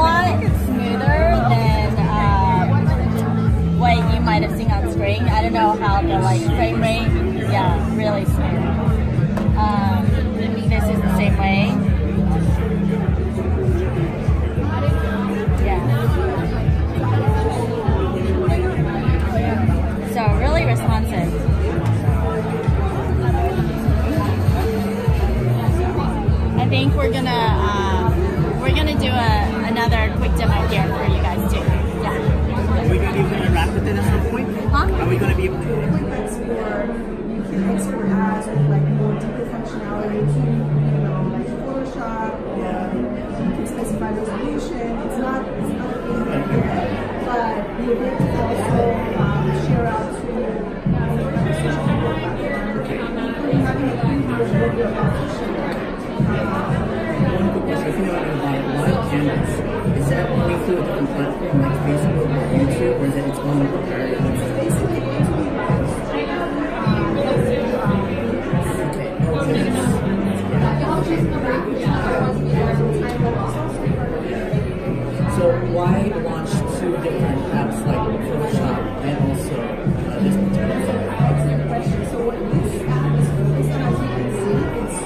lot smoother than what you might have seen on screen. I don't know how the like frame rate. Yeah, really smooth. This is the same way. Yeah. So really responsive. I think we're gonna do another quick demo here for you guys too. Yeah. Are we gonna be able to interact with it at some point? Huh? Are we gonna be able to? That's for you can export ads with like more deeper functionality to like Photoshop, or you can specify resolution. It's not in here, but you'll be able to also share out to social media platforms, including having a preview of what you're about to share. One quick question. If you know about live canvas, is that only through a different platform like Facebook or YouTube, or is it its own proprietary? Basically, so why launch two different apps like Photoshop and also this particular? Excellent question. So what this app is focused on, as you can see, it's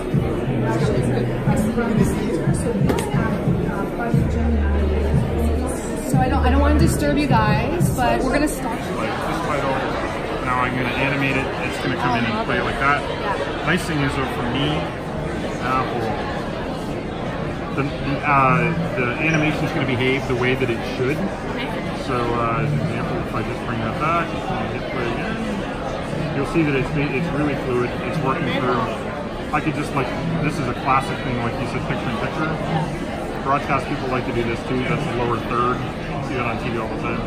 actually pressed around the center. So this app, Project Gemini. So I don't want to disturb you guys, but we're gonna start. Like this title. Now I'm gonna animate it. It's gonna come in and play like that. Yeah. Nice thing is though for me, Apple, the animation is going to behave the way that it should. So as an example, if I just bring that back and hit play again, you'll see that it's really fluid. It's working through. I could just like, this is a classic thing, like you said, picture-in-picture. Broadcast people like to do this too. That's the lower third. You see that on TV all the time.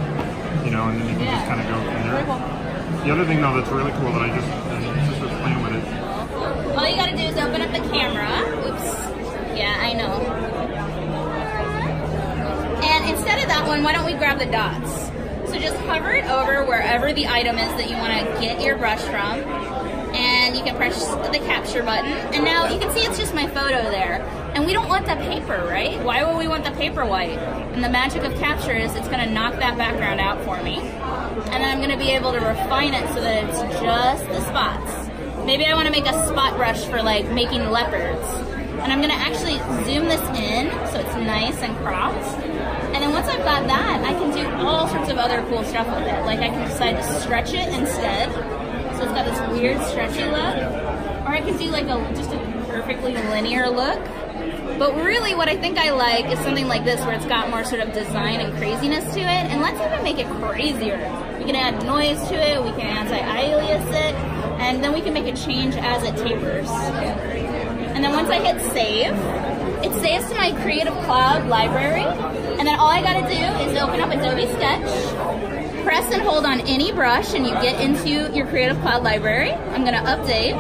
You know, and then you can just kind of go from there. The other thing though that's really cool that I just was playing with it. All you gotta do is open up the camera. Oops. Yeah, I know. And instead of that one, why don't we grab the dots? So just hover it over wherever the item is that you want to get your brush from. And you can press the capture button. And now you can see it's just my photo there. And we don't want the paper, right? Why would we want the paper white? And the magic of capture is it's gonna knock that background out for me. And then I'm gonna be able to refine it so that it's just the spots. Maybe I wanna make a spot brush for like making leopards. And I'm gonna actually zoom this in so it's nice and cropped. And then once I've got that, I can do all sorts of other cool stuff with it. Like I can decide to stretch it instead. So it's got this weird stretchy look. Or I can do like just a perfectly linear look. But really what I think I like is something like this where it's got more sort of design and craziness to it. And let's even make it crazier. We can add noise to it, we can anti-alias it, and then we can make it change as it tapers. And then once I hit save, it saves to my Creative Cloud library. And then all I gotta do is open up Adobe Sketch, press and hold on any brush, and you get into your Creative Cloud library. I'm gonna update.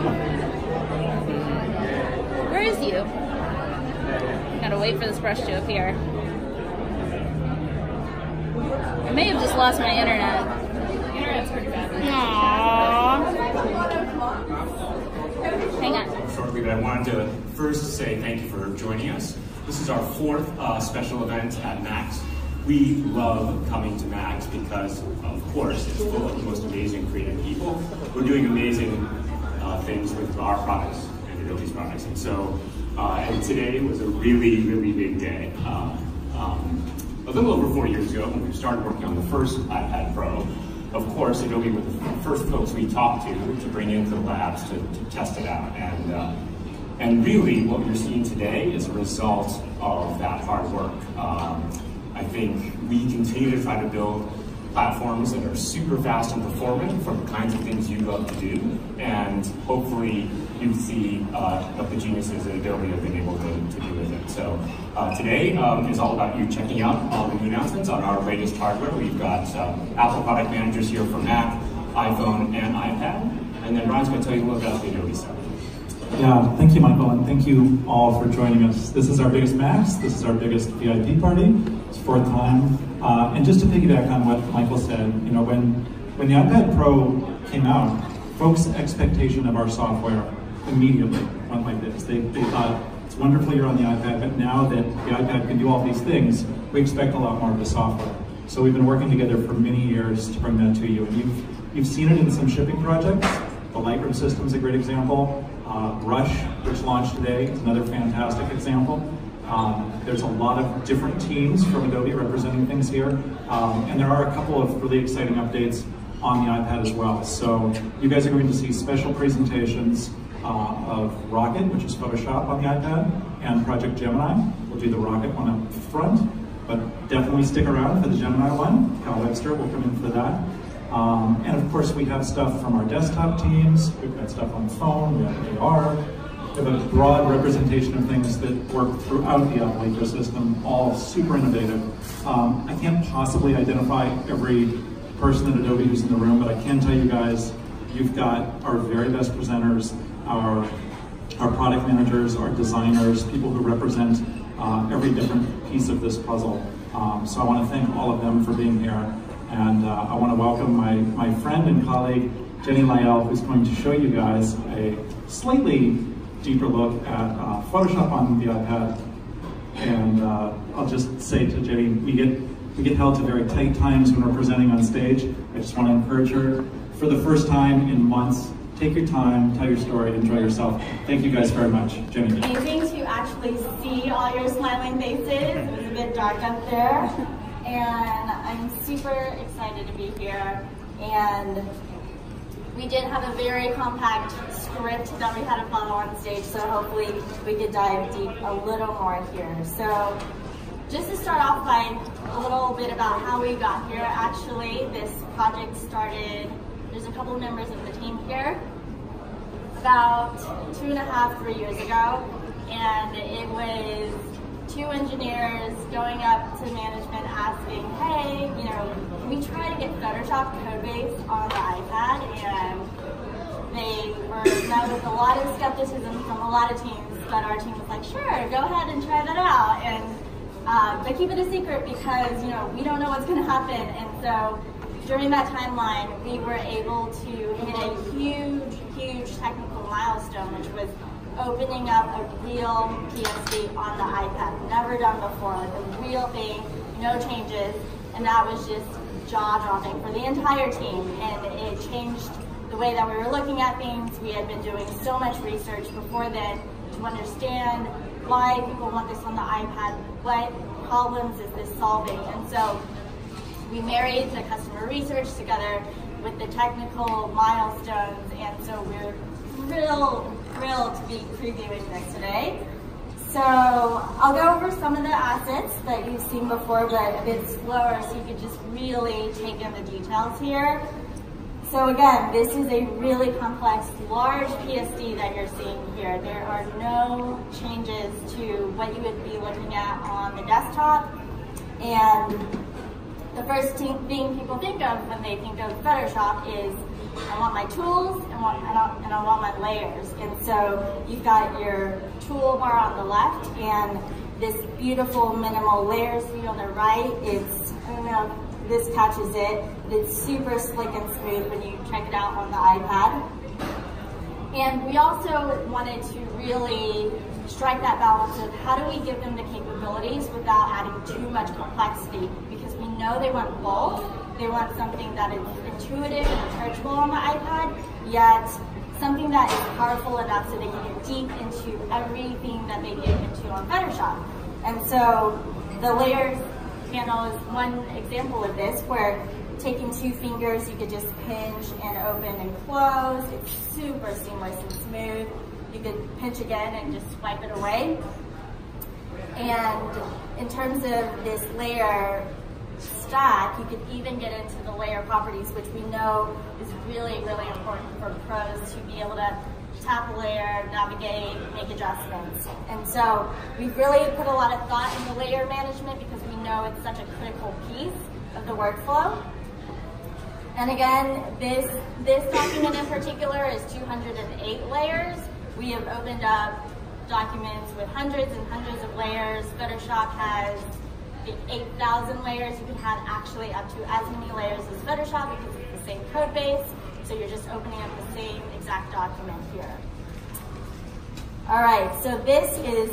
Where is you? Gotta wait for this brush to appear. I may have just lost my internet. Internet's pretty bad. Aww. Hang on. Shortly, but I wanted to first say thank you for joining us. This is our fourth special event at MAX. We love coming to MAX because, of course, it's full of the most amazing creative people. We're doing amazing things with our products and Adobe's products. And so, and today was a really, really big day. A little over 4 years ago, when we started working on the first iPad Pro, of course, Adobe were the first folks we talked to bring into the labs to test it out. And really, what you're seeing today is a result of that hard work. I think we continue to try to build platforms that are super fast and performant for the kinds of things you love to do, and hopefully you see what the geniuses at Adobe have been able to do with it. So today is all about you checking out all the new announcements on our latest hardware. We've got Apple product managers here for Mac, iPhone, and iPad, and then Ryan's going to tell you a little about the Adobe stuff. Yeah, thank you, Michael, and thank you all for joining us. This is our biggest MAX. This is our biggest VIP party. It's fourth time. And just to piggyback on what Michael said, you know, when the iPad Pro came out, folks' expectation of our software immediately went like this. They thought it's It's wonderful you're on the iPad, but now that the iPad can do all these things, we expect a lot more of the software. So we've been working together for many years to bring that to you. And you've seen it in some shipping projects. The Lightroom system is a great example. Rush, which launched today, is another fantastic example. There's a lot of different teams from Adobe representing things here. And there are a couple of really exciting updates on the iPad as well. So you guys are going to see special presentations of Rocket, which is Photoshop on the iPad, and Project Gemini. We'll do the Rocket one up front, but definitely stick around for the Gemini one. Cal Webster will come in for that. And of course, we have stuff from our desktop teams. We've got stuff on the phone, we have AR. We have a broad representation of things that work throughout the Apple ecosystem, all super innovative. I can't possibly identify every person at Adobe who's in the room, but I can tell you guys, you've got our very best presenters, our product managers, our designers, people who represent every different piece of this puzzle. So I want to thank all of them for being here. And I want to welcome my friend and colleague, Jenny Lyell, who's going to show you guys a slightly deeper look at Photoshop on the iPad. And I'll just say to Jenny, we get held to very tight times when we're presenting on stage. I just want to encourage her, for the first time in months, take your time, tell your story, enjoy yourself. Thank you guys very much. Jenny. Amazing to actually see all your smiling faces. It was a bit dark up there. And I'm super excited to be here. And we did have a very compact script that we had to follow on stage, so hopefully we could dive deep a little more here. So just to start off by a little bit about how we got here. Actually, this project started, there's a couple of members of the team here, about 2.5, 3 years ago. And it was 2 engineers going up to management asking, hey, you know, can we try to get Photoshop code base on the iPad? And they were met with a lot of skepticism from a lot of teams, but our team was like, sure, go ahead and try that out. And but keep it a secret because, you know, we don't know what's going to happen. And so during that timeline, we were able to hit a huge, huge technical milestone, which was opening up a real PSD on the iPad. Never done before, like a real thing, no changes, and that was just jaw-dropping for the entire team, and it changed the way that we were looking at things. We had been doing so much research before then to understand why people want this on the iPad, what problems is this solving, and so we married the customer research together with the technical milestones, and so we're thrilled to be previewing this today. So I'll go over some of the assets that you've seen before, but a bit slower so you can just really take in the details here. So again, this is a really complex, large PSD that you're seeing here. There are no changes to what you would be looking at on the desktop. And the first thing people think of when they think of Photoshop is, I want my tools and I want my layers. And so you've got your toolbar on the left and this beautiful minimal layers view on the right. It's, I don't know if this catches it, it's super slick and smooth when you check it out on the iPad. And we also wanted to really strike that balance of how do we give them the capabilities without adding too much complexity, because we know they want both. They want something that is intuitive and approachable on the iPad, yet something that is powerful enough so they can get deep into everything that they get into on Photoshop. And so the layers panel is one example of this, where taking 2 fingers, you could just pinch and open and close. It's super seamless and smooth. You could pinch again and just swipe it away. And in terms of this layer stack, you could even get into the layer properties, which we know is really, really important for pros to be able to tap a layer, navigate, make adjustments. And so we've really put a lot of thought in the layer management because we know it's such a critical piece of the workflow. And again, this document in particular is 208 layers. We have opened up documents with hundreds and hundreds of layers. Photoshop has 8,000 layers. You can have actually up to as many layers as Photoshop because it's the same code base. So you're just opening up the same exact document here. All right, so this is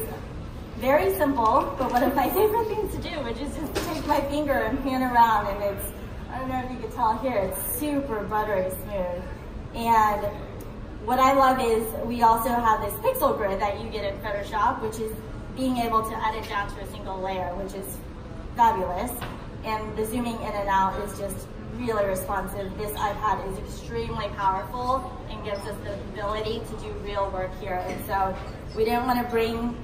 very simple, but one of my favorite things to do, which is just take my finger and pan around, and it's, I don't know if you can tell here, it's super buttery smooth. And what I love is we also have this pixel grid that you get in Photoshop, which is being able to edit down to a single layer, which is fabulous. And the zooming in and out is just really responsive. This iPad is extremely powerful and gives us the ability to do real work here. And so we didn't want to bring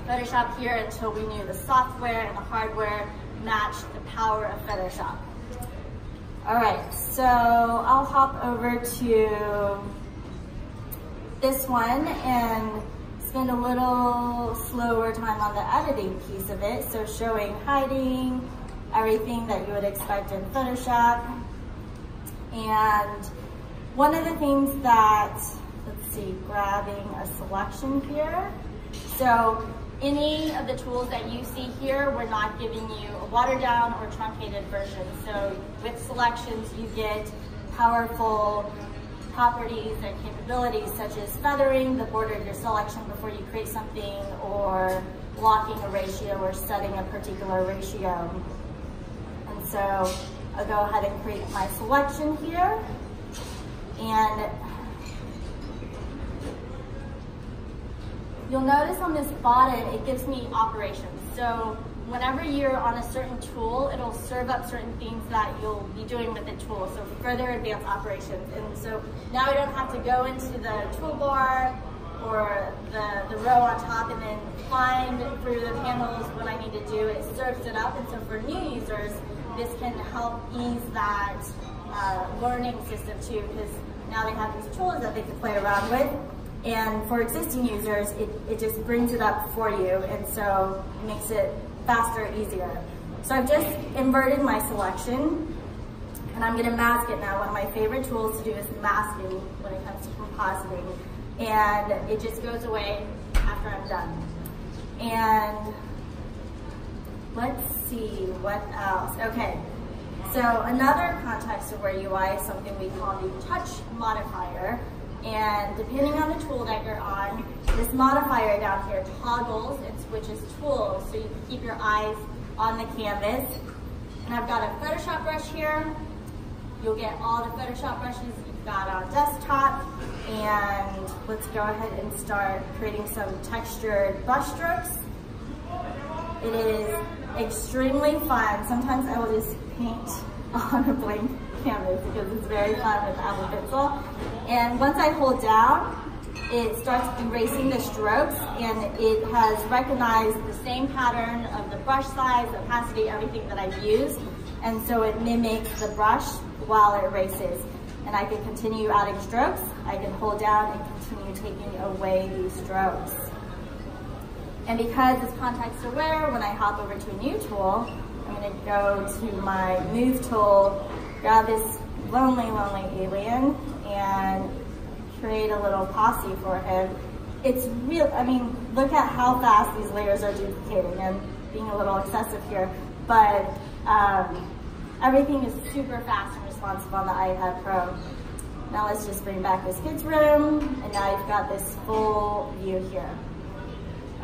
Photoshop here until we knew the software and the hardware matched the power of Photoshop. All right, so I'll hop over to this one and spend a little slower time on the editing piece of it. So showing hiding, everything that you would expect in Photoshop. And one of the things that, let's see, grabbing a selection here. So any of the tools that you see here, we're not giving you a watered down or truncated version. So with selections, you get powerful properties and capabilities such as feathering the border of your selection before you create something, or blocking a ratio or setting a particular ratio. And so I'll go ahead and create my selection here. And you'll notice on this bottom, it gives me operations. So whenever you're on a certain tool, it'll serve up certain things that you'll be doing with the tool. So further advanced operations. And so now I don't have to go into the toolbar or the row on top and then find through the panels what I need to do. It serves it up. And so for new users, this can help ease that learning system too, because now they have these tools that they can play around with. And for existing users, it just brings it up for you, and so it makes it faster, easier. So I've just inverted my selection, and I'm gonna mask it now. One of my favorite tools to do is masking when it comes to compositing, and it just goes away after I'm done. And let's see, what else? Okay, so another context-aware UI is something we call the touch modifier. And depending on the tool that you're on, this modifier down here toggles and switches tools so you can keep your eyes on the canvas. And I've got a Photoshop brush here. You'll get all the Photoshop brushes you've got on desktop. And let's go ahead and start creating some textured brush strokes. It is extremely fun. Sometimes I will just paint on a blank canvas because it's very fun with Apple Pencil. And once I hold down, it starts erasing the strokes, and it has recognized the same pattern of the brush size, opacity, everything that I've used. And so it mimics the brush while it erases. And I can continue adding strokes. I can hold down and continue taking away these strokes. And because it's context aware, when I hop over to a new tool, I'm gonna go to my move tool, grab this lonely alien, and create a little posse for him. It's real, I mean, look at how fast these layers are duplicating. I'm being a little excessive here, but everything is super fast and responsive on the iPad Pro. Now let's just bring back this kids room, and now you've got this full view here.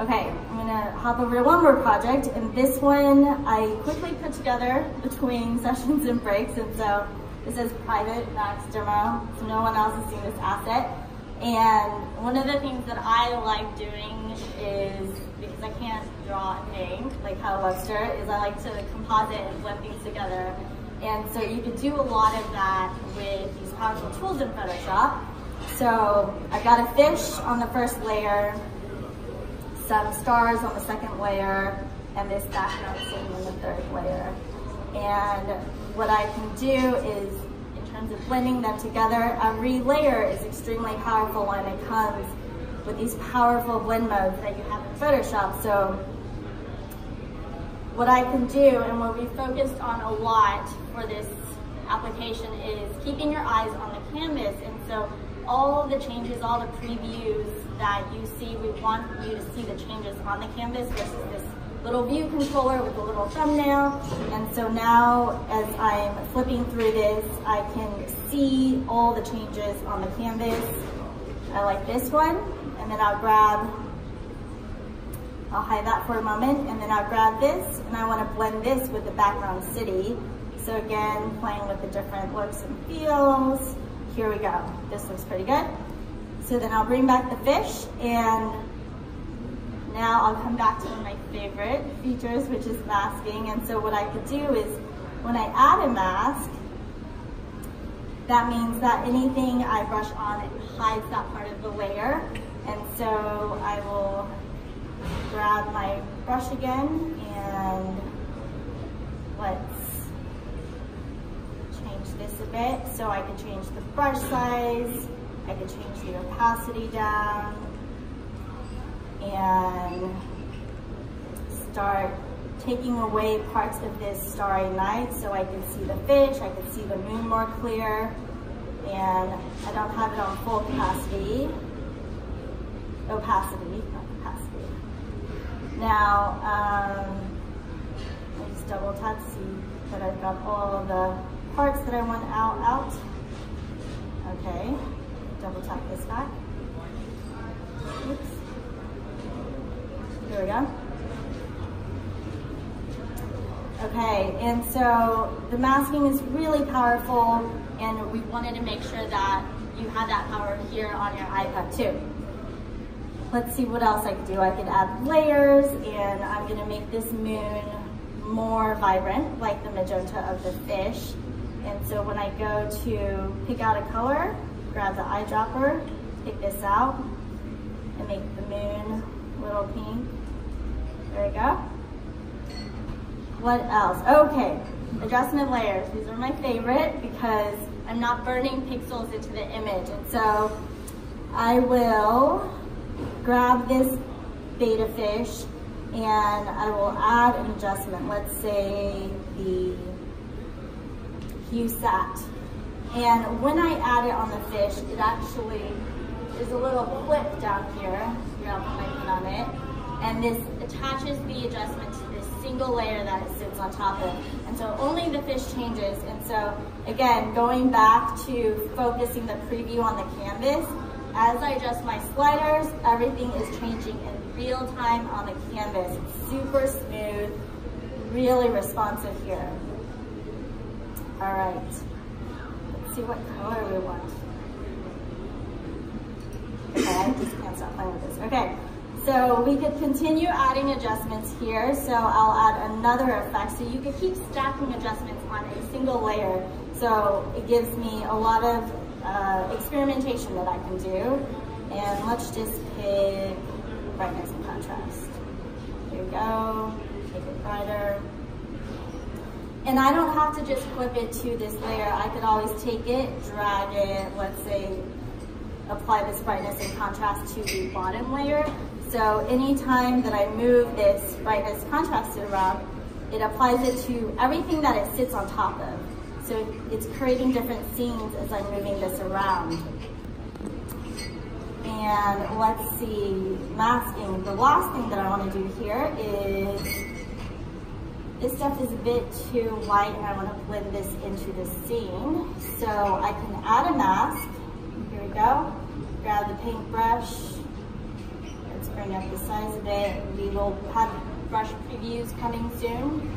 Okay, I'm gonna hop over to one more project, and this one I quickly put together between sessions and breaks, and so this is private Max demo, so no one else has seen this asset. And one of the things that I like doing is, because I can't draw and paint like Kyle Webster, is I like to composite and blend things together. And so you can do a lot of that with these powerful tools in Photoshop. So I've got a fish on the first layer, some stars on the second layer, and this background scene in the third layer. And what I can do is, in terms of blending them together, every layer is extremely powerful when it comes with these powerful blend modes that you have in Photoshop. So what I can do, and what we focused on a lot for this application, is keeping your eyes on the canvas. And so all the changes, all the previews that you see, we want you to see the changes on the canvas versus this little view controller with a little thumbnail. And so now as I'm flipping through this, I can see all the changes on the canvas. I like this one, and then I'll hide that for a moment, and then I'll grab this, and I want to blend this with the background city. So again, playing with the different looks and feels. Here we go. This looks pretty good. So then I'll bring back the fish, and now I'll come back to one of my favorite features, which is masking. And so what I could do is, when I add a mask, that means that anything I brush on, it hides that part of the layer. And so I will grab my brush again, and let's change this a bit. So I can change the brush size, I can change the opacity down, and start taking away parts of this starry night so I can see the fish, I can see the moon more clear, and I don't have it on full opacity, not capacity. Now, I'll just double tap to see that I've got all the parts that I want out. Okay, double tap this back. Oops. Here we go. Okay, and so the masking is really powerful, and we wanted to make sure that you have that power here on your iPad too. Let's see what else I could do. I could add layers, and I'm gonna make this moon more vibrant, like the magenta of the fish. And so when I go to pick out a color, grab the eyedropper, take this out, and make the moon a little pink. There we go. What else? Okay, adjustment layers. These are my favorite because I'm not burning pixels into the image. And so I will grab this beta fish, and I will add an adjustment. Let's say the hue sat. And when I add it on the fish, it actually is a little clip down here. Here, I'll put my pin on it. And this attaches the adjustment to this single layer that it sits on top of. And so only the fish changes. And so again, going back to focusing the preview on the canvas, as I adjust my sliders, everything is changing in real time on the canvas. It's super smooth, really responsive here. All right, let's see what color we want. Okay, I just can't stop playing with this. Okay, so we could continue adding adjustments here. So I'll add another effect. So you could keep stacking adjustments on a single layer. So it gives me a lot of experimentation that I can do. And let's just pick brightness and contrast. Here we go, make it brighter. And I don't have to just flip it to this layer. I could always take it, drag it, let's say, apply this brightness and contrast to the bottom layer. So anytime that I move this brightness contrast around, it applies it to everything that it sits on top of. So it's creating different scenes as I'm moving this around. And let's see, masking. The last thing that I want to do here is, this stuff is a bit too white and I want to blend this into the scene. So I can add a mask. Here we go. Grab the paintbrush. Let's bring up the size of it. We will have brush previews coming soon.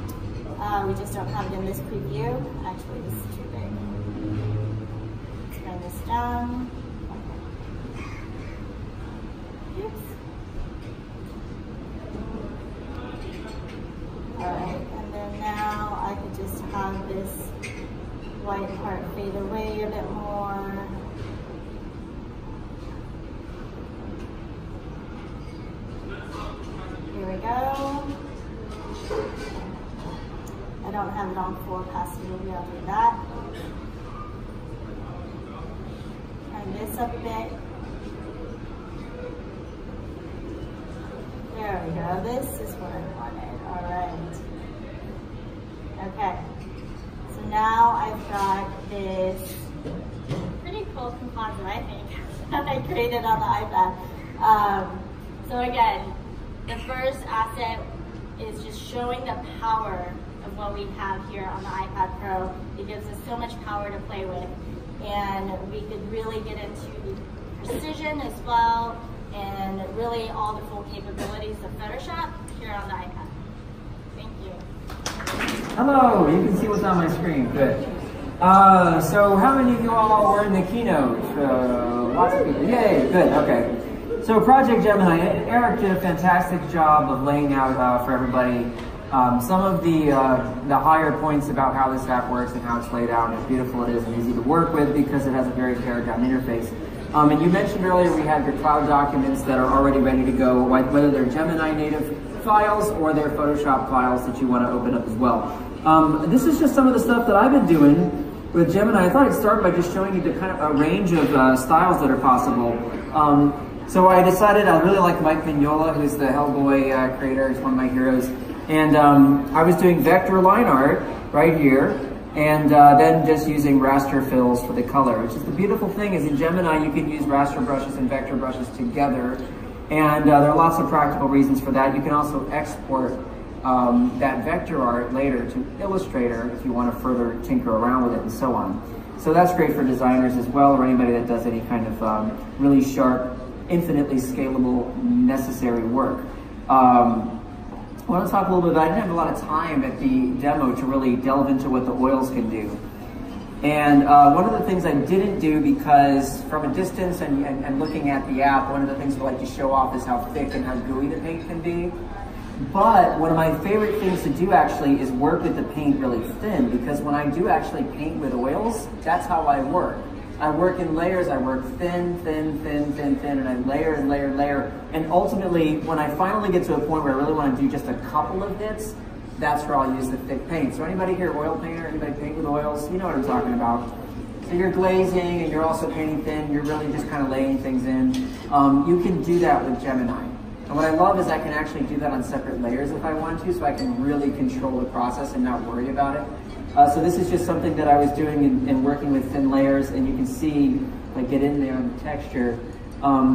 We just don't have it in this preview. Actually, this is too big. Let's bring this down. Oops. Alright, and then now I could just have this white part fade away a bit more. Here we go. I don't have it on full opacity, maybe I'll do that. Turn this up a bit. There we go, this is what I wanted, all right. Okay, so now I've got this pretty cool composite, I think, that I created on the iPad. So again, the first asset is just showing the power of what we have here on the iPad Pro. It gives us so much power to play with, and we could really get into precision as well. and really all the full capabilities of Photoshop here on the iPad. Thank you. Hello, you can see what's on my screen, good. So how many of you all were in the keynote? Lots of people, yay, good, okay. So Project Gemini, Eric did a fantastic job of laying out for everybody some of the higher points about how this app works and how it's laid out and how beautiful it is and easy to work with because it has a very pared down interface. And you mentioned earlier we have your cloud documents that are already ready to go, whether they're Gemini native files or they're Photoshop files that you want to open up as well. This is just some of the stuff that I've been doing with Gemini. I thought I'd start by just showing you the kind of a range of styles that are possible. So I decided I really like Mike Mignola, who's the Hellboy creator. He's one of my heroes. And I was doing vector line art right here, and then just using raster fills for the color, which is the beautiful thing is in Gemini you can use raster brushes and vector brushes together, and there are lots of practical reasons for that. You can also export that vector art later to Illustrator if you want to further tinker around with it and so on. So that's great for designers as well, or anybody that does any kind of really sharp, infinitely scalable, necessary work. I want to talk a little bit about, I didn't have a lot of time at the demo to really delve into what the oils can do. And one of the things I didn't do because from a distance and looking at the app, one of the things we like to show off is how thick and how gooey the paint can be. But one of my favorite things to do actually is work with the paint really thin, because when I do actually paint with oils, that's how I work. I work in layers, I work thin, thin, thin, thin, thin, and I layer and layer and layer. And ultimately, when I finally get to a point where I really want to do just a couple of hits, that's where I'll use the thick paint. So anybody here oil painter, anybody paint with oils, you know what I'm talking about. So you're glazing and you're also painting thin, you're really just kind of laying things in. You can do that with Gemini. And what I love is I can actually do that on separate layers if I want to, so I can really control the process and not worry about it. So this is just something that I was doing in working with thin layers, and you can see, like, get in there on the texture.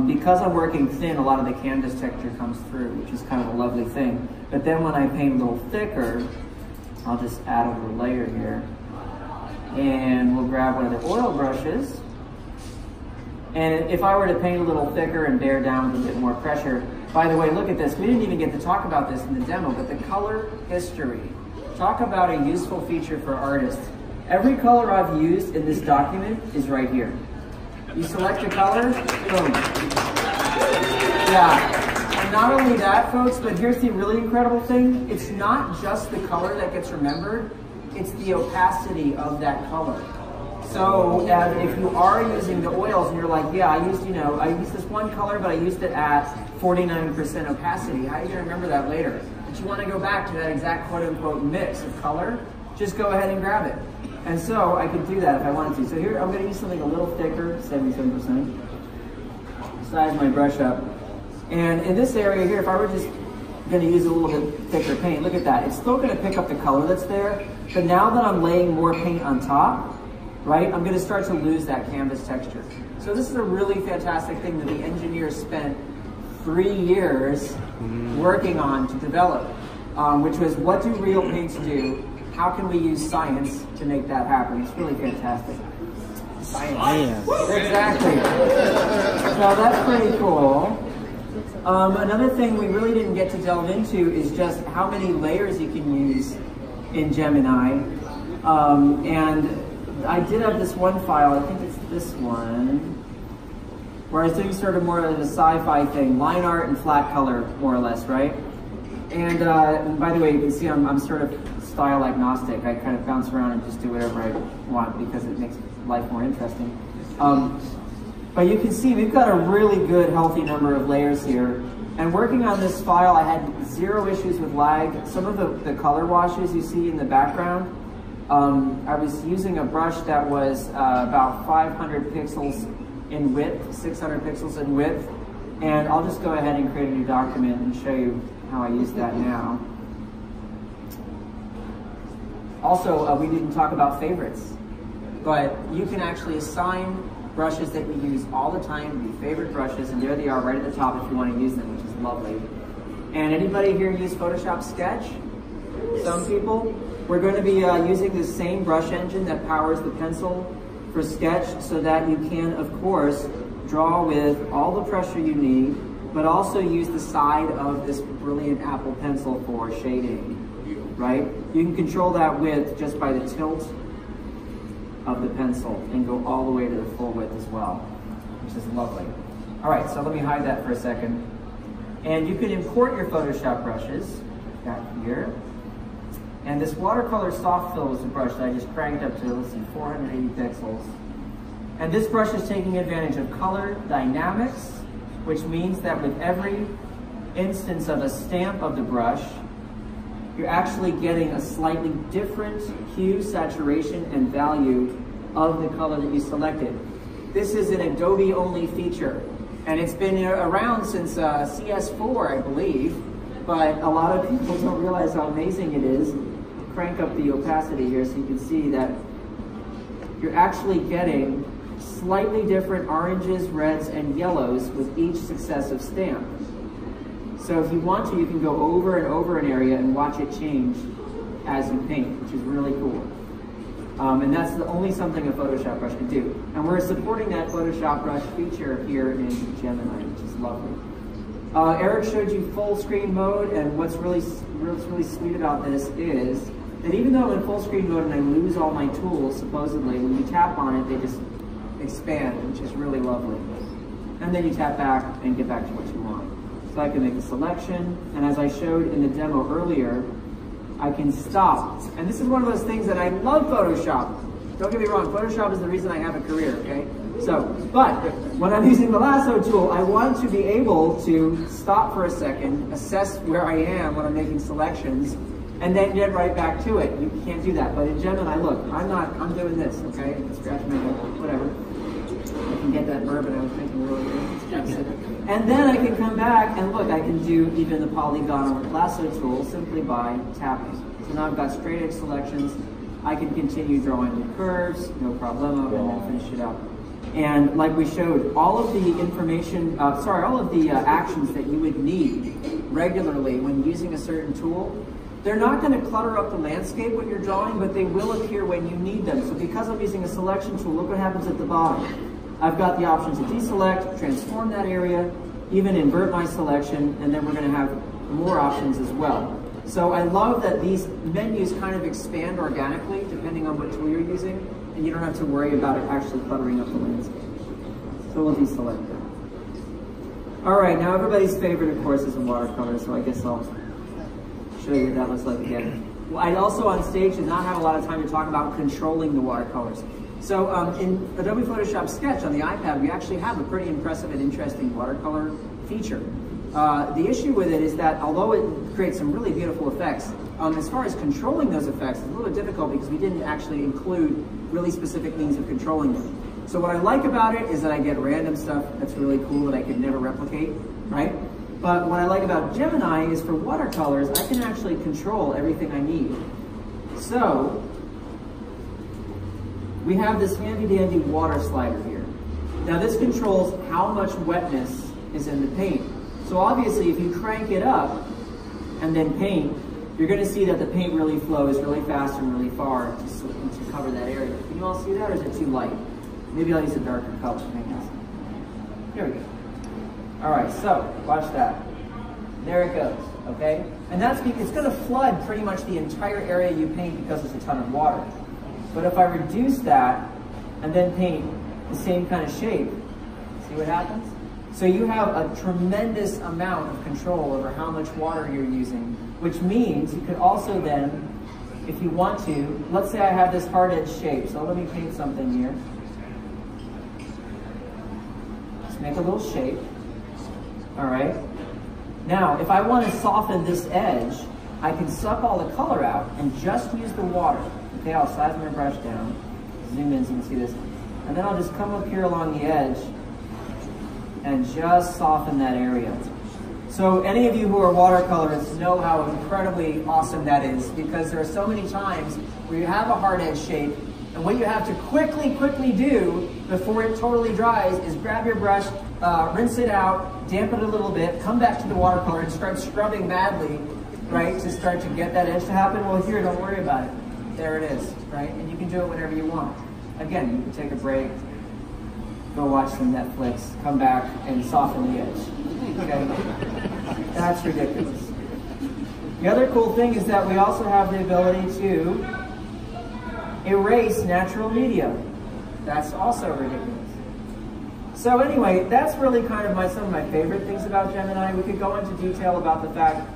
Because I'm working thin, a lot of the canvas texture comes through, which is kind of a lovely thing. But then when I paint a little thicker, I'll just add another layer here. And we'll grab one of the oil brushes. And if I were to paint a little thicker and bear down with a bit more pressure, by the way, look at this. We didn't even get to talk about this in the demo, but the color history. Talk about a useful feature for artists. Every color I've used in this document is right here. You select a color, boom. Yeah, and not only that, folks, but here's the really incredible thing. It's not just the color that gets remembered, it's the opacity of that color. So if you are using the oils and you're like, yeah, I used this one color, but I used it at 49% opacity. How are you gonna remember that later? But you want to go back to that exact quote-unquote mix of color, just go ahead and grab it. And so I could do that if I wanted to. So here I'm going to use something a little thicker, 77%. Size my brush up. And in this area here, if I were just going to use a little bit thicker paint, look at that. It's still going to pick up the color that's there, but now that I'm laying more paint on top, right, I'm going to start to lose that canvas texture. So this is a really fantastic thing that the engineers spent 3 years working on to develop, which was what do real paints do? How can we use science to make that happen? It's really fantastic. Science. Exactly. So that's pretty cool. Another thing we really didn't get to delve into is just how many layers you can use in Gemini. And I did have this one file, I think it's this one, where I was doing sort of more of a sci-fi thing, line art and flat color, more or less, right? And by the way, you can see I'm sort of style agnostic. I kind of bounce around and just do whatever I want because it makes life more interesting. But you can see we've got a really good, healthy number of layers here. And working on this file, I had 0 issues with lag. Some of the color washes you see in the background, I was using a brush that was about 500 pixels in width, 600 pixels in width, and I'll just go ahead and create a new document and show you how I use that now. Also, we didn't talk about favorites, but you can actually assign brushes that you use all the time, your favorite brushes, and there they are right at the top if you want to use them, which is lovely. And anybody here use Photoshop Sketch? Some people? We're going to be using the same brush engine that powers the pencil for Sketch so that you can, of course, draw with all the pressure you need, but also use the side of this brilliant Apple pencil for shading, right? You can control that width just by the tilt of the pencil and go all the way to the full width as well, which is lovely. All right, so let me hide that for a second. And you can import your Photoshop brushes back here. And this watercolor soft fill is a brush that I just cranked up to, let's see, 480 pixels. And this brush is taking advantage of color dynamics, which means that with every instance of a stamp of the brush, you're actually getting a slightly different hue, saturation, and value of the color that you selected. This is an Adobe only feature, and it's been around since CS4, I believe, but a lot of people don't realize how amazing it is. Crank up the opacity here so you can see that you're actually getting slightly different oranges, reds, and yellows with each successive stamp. So if you want to, you can go over and over an area and watch it change as you paint, which is really cool. And that's only something a Photoshop brush can do. And we're supporting that Photoshop brush feature here in Gemini, which is lovely. Eric showed you full screen mode, and what's really sweet about this is that even though I'm in full screen mode and I lose all my tools, supposedly, when you tap on it, they just expand, which is really lovely. And then you tap back and get back to what you want. So I can make a selection, and as I showed in the demo earlier, I can stop. And this is one of those things that I love Photoshop. Don't get me wrong, Photoshop is the reason I have a career, okay? So, but when I'm using the Lasso tool, I want to be able to stop for a second, assess where I am when I'm making selections, and then get right back to it. You can't do that. But in Gemini, look, I'm doing this, okay? Scratch my head, whatever. I can get that verb, and I was thinking earlier. And then I can come back and look, I can do even the polygon or lasso tool simply by tapping. So now I've got straight edge selections. I can continue drawing the curves, no problemo, and then finish it up. And like we showed, all of the information, all of the actions that you would need regularly when using a certain tool, they're not going to clutter up the landscape when you're drawing, but they will appear when you need them. So because I'm using a selection tool, look what happens at the bottom. I've got the option to deselect, transform that area, even invert my selection, and then we're going to have more options as well. So I love that these menus kind of expand organically depending on what tool you're using, and you don't have to worry about it actually cluttering up the landscape. So we'll deselect that. All right, now everybody's favorite, of course, is a watercolor, so I guess I'll show you what that looks like again. Well, I also on stage did not have a lot of time to talk about controlling the watercolors. So in Adobe Photoshop Sketch on the iPad, we actually have a pretty impressive and interesting watercolor feature. The issue with it is that although it creates some really beautiful effects, as far as controlling those effects, it's a little bit difficult because we didn't actually include really specific means of controlling them. So what I like about it is that I get random stuff that's really cool that I could never replicate, right? But what I like about Gemini is for watercolors, I can actually control everything I need. So we have this handy-dandy water slider here. Now this controls how much wetness is in the paint. So obviously if you crank it up and then paint, you're going to see that the paint really flows really fast and really far to cover that area. Can you all see that, or is it too light? Maybe I'll use a darker color to make this. Here we go. All right, so watch that. There it goes, okay? And that's because it's going to flood pretty much the entire area you paint because it's a ton of water. But if I reduce that and then paint the same kind of shape, see what happens? So you have a tremendous amount of control over how much water you're using, which means you could also then, if you want to, let's say I have this hard edge shape, so let me paint something here. Just make a little shape, all right? Now, if I want to soften this edge, I can suck all the color out and just use the water. Okay, I'll size my brush down, zoom in so you can see this, and then I'll just come up here along the edge and just soften that area. So any of you who are watercolorists know how incredibly awesome that is, because there are so many times where you have a hard edge shape, and what you have to quickly do before it totally dries is grab your brush, rinse it out, dampen it a little bit, come back to the watercolor and start scrubbing madly, right, to start to get that edge to happen. Well, here, don't worry about it. There it is, right? And you can do it whenever you want. Again, you can take a break, go watch some Netflix, come back and soften the edge. Okay? That's ridiculous. The other cool thing is that we also have the ability to erase natural media. That's also ridiculous. So anyway, that's really kind of some of my favorite things about Gemini. We could go into detail about the fact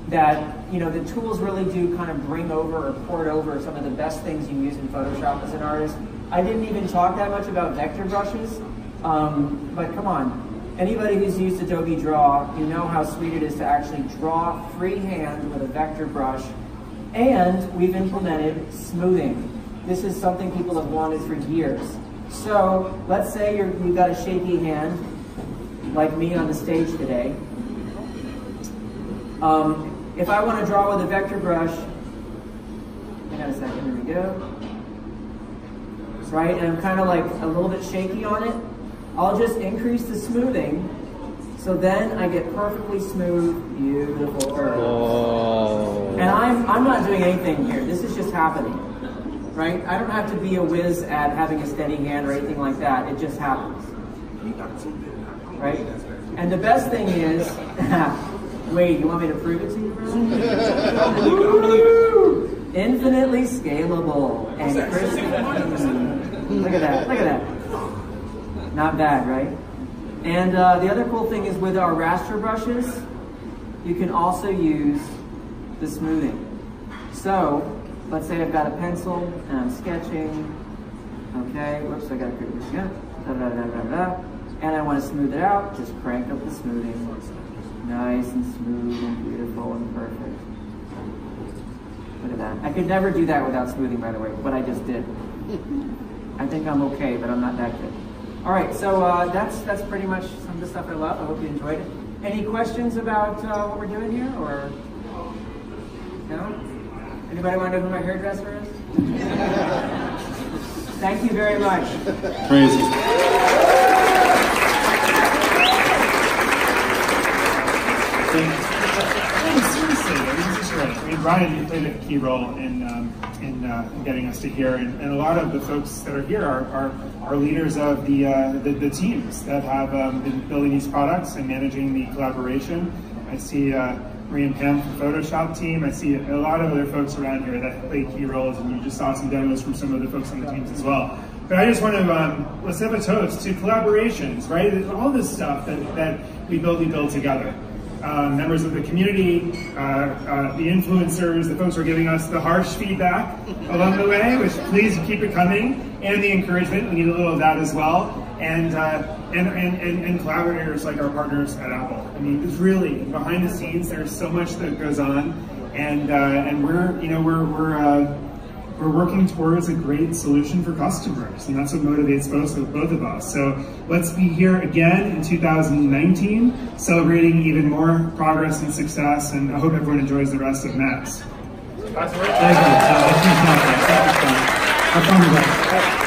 that, you know, the tools really do kind of bring over or port over some of the best things you use in Photoshop as an artist. I didn't even talk that much about vector brushes, but come on. Anybody who's used Adobe Draw, you know how sweet it is to actually draw freehand with a vector brush. And we've implemented smoothing. This is something people have wanted for years. So let's say you've got a shaky hand, like me on the stage today. If I want to draw with a vector brush, hang on a second, here we go. Right, and I'm kind of like a little bit shaky on it. I'll just increase the smoothing, so then I get perfectly smooth, beautiful curve. And I'm not doing anything here. This is just happening, right? I don't have to be a whiz at having a steady hand or anything like that. It just happens, right? And the best thing is, wait, you want me to prove it to you, bro? Infinitely scalable and crispy. Look at that, look at that. Not bad, right? And the other cool thing is with our raster brushes, you can also use the smoothing. So, let's say I've got a pencil and I'm sketching. Okay, whoops, I gotta create this again. And I want to smooth it out, just crank up the smoothing. Nice and smooth and beautiful and perfect. Look at that. I could never do that without smoothing, by the way, but I just did. I think I'm okay, but I'm not that good. All right, so that's pretty much some of the stuff I love. I hope you enjoyed it. Any questions about what we're doing here, or no? Anybody want to know who my hairdresser is? Thank you very much. Crazy. Seriously, this is great. I mean, Ryan, you played a key role in getting us to here, and a lot of the folks that are here are leaders of the teams that have been building these products and managing the collaboration. I see Marie and Pam from Photoshop team. I see a lot of other folks around here that play key roles, and you just saw some demos from some of the folks on the teams as well. But I just want to, let's have a toast to collaborations, right? All this stuff that we build together. Members of the community, the influencers, the folks who are giving us the harsh feedback along the way, which please keep it coming, and the encouragement. We need a little of that as well. And collaborators like our partners at Apple. I mean, it's really behind the scenes. There's so much that goes on, and we're working towards a great solution for customers, and that's what motivates both of us. So let's be here again in 2019, celebrating even more progress and success, and I hope everyone enjoys the rest of MAX. Thank you. Have fun with that.